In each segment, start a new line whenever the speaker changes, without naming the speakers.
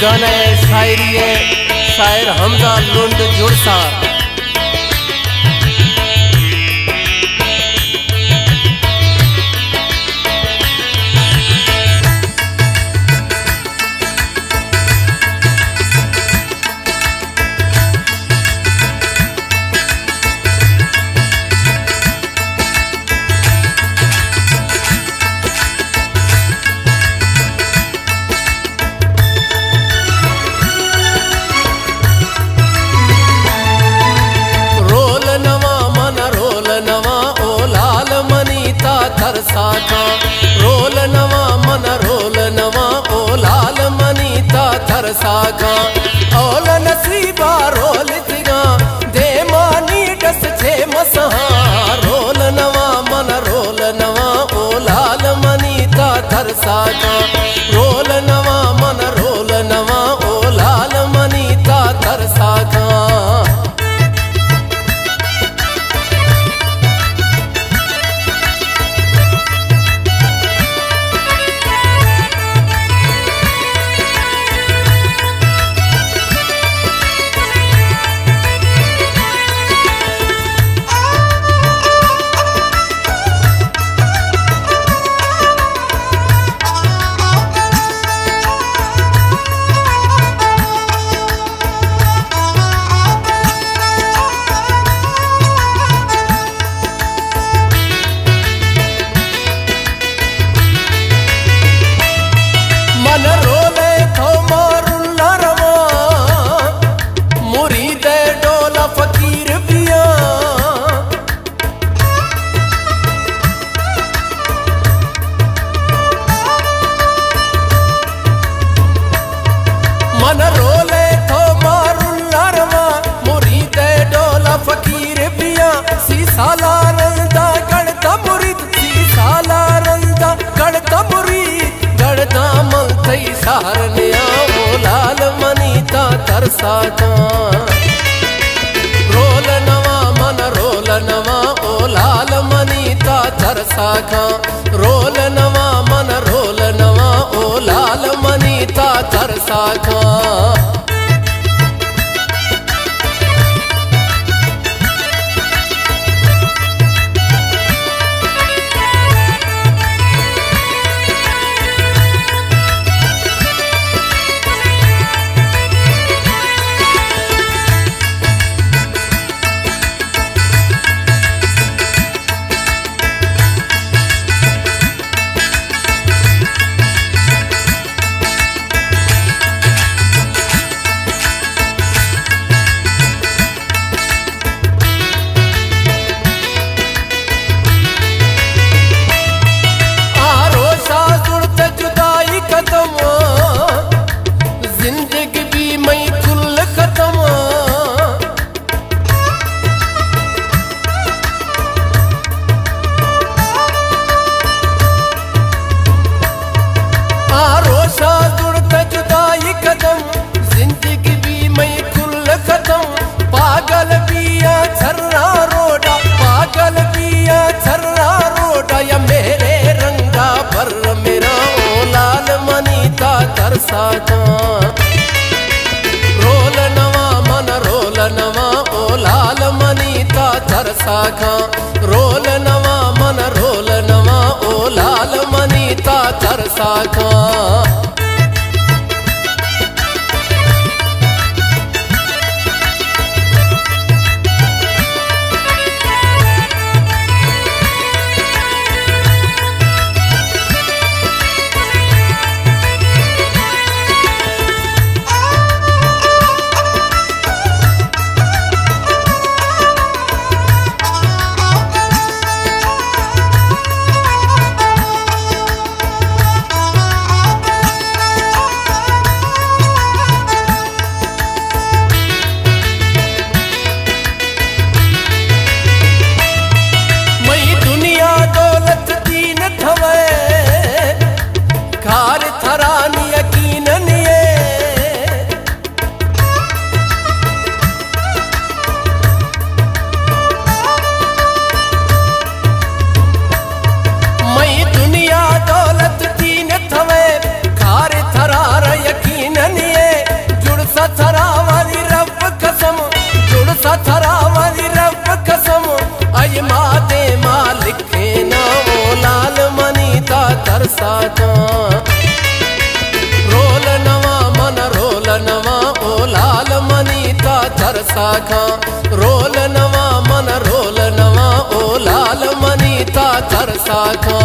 गाना है, शायरी है, शायर हमजा लुंड जुड़सा।
साखा रोल नवा मन रोल नवा ओ लाल मनीता थर साखा ओल नसीबा रोल जिगा दे मानी डस छे मसहा रोल नवा मन रोल नवा ओ लाल मनीता थर साखा रोल नवा मन रोल नवा ओ लाल मनीता थर साखा। मन रोले थो मारुल्लारवा मुरीद डोला फकीर पिया सीसाला रंदा गणता मुरीद सीसाला रंदा गणता मुरीद गणता मल थई सारनिया ओ लाल मनीता तरसा का रोल नवा मन रोल नवा ओ लाल मनीता तरसा का रोल नवा मन रोल नवा ओ लाल मनीता तरसा का। जिंदगी भी मई कुल खत्म आरोशा जुड़त जुदाई कदम जिंदगी भी मई कुल खत्म पागल पिया छर्रा रोडा पागल पिया छर्रा रोडा या मेरे रंगा पर मेरा ओ लाल मनीता तरसा का रोल नवा मन रोल नवा ओ लाल मनीता तरसा का रोल नवा मन रोल नवा ओ लाल मनीता तरसा का। थरसा का रोल नवा मन रोल नवा ओ लाल मनीता थरसा का रोल नवा मन रोल नवा ओ लाल मनीता थरसा का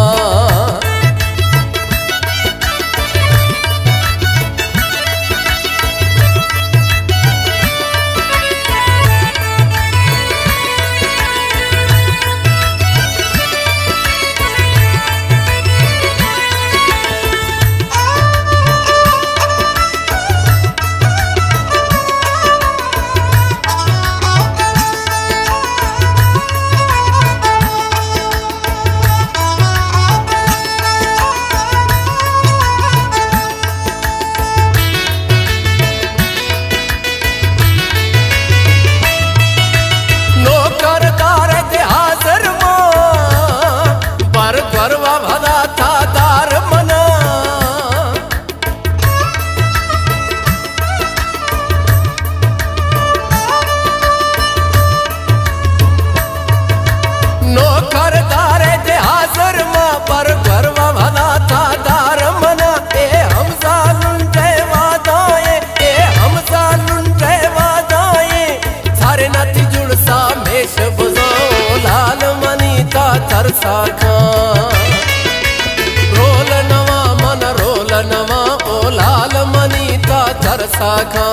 परवा भदा था दार मना नौकर दारे दे हाजर मां पर परवा भदा था दार मना ए हमजा लुंटे वादाए ए हमजा लुंटे वादाए सारे नाती जुड़सा मेष बुझाओ लाल मनीता थरसा का रोल नवा मन रोल नवा ओ लाल मनीता थरसा का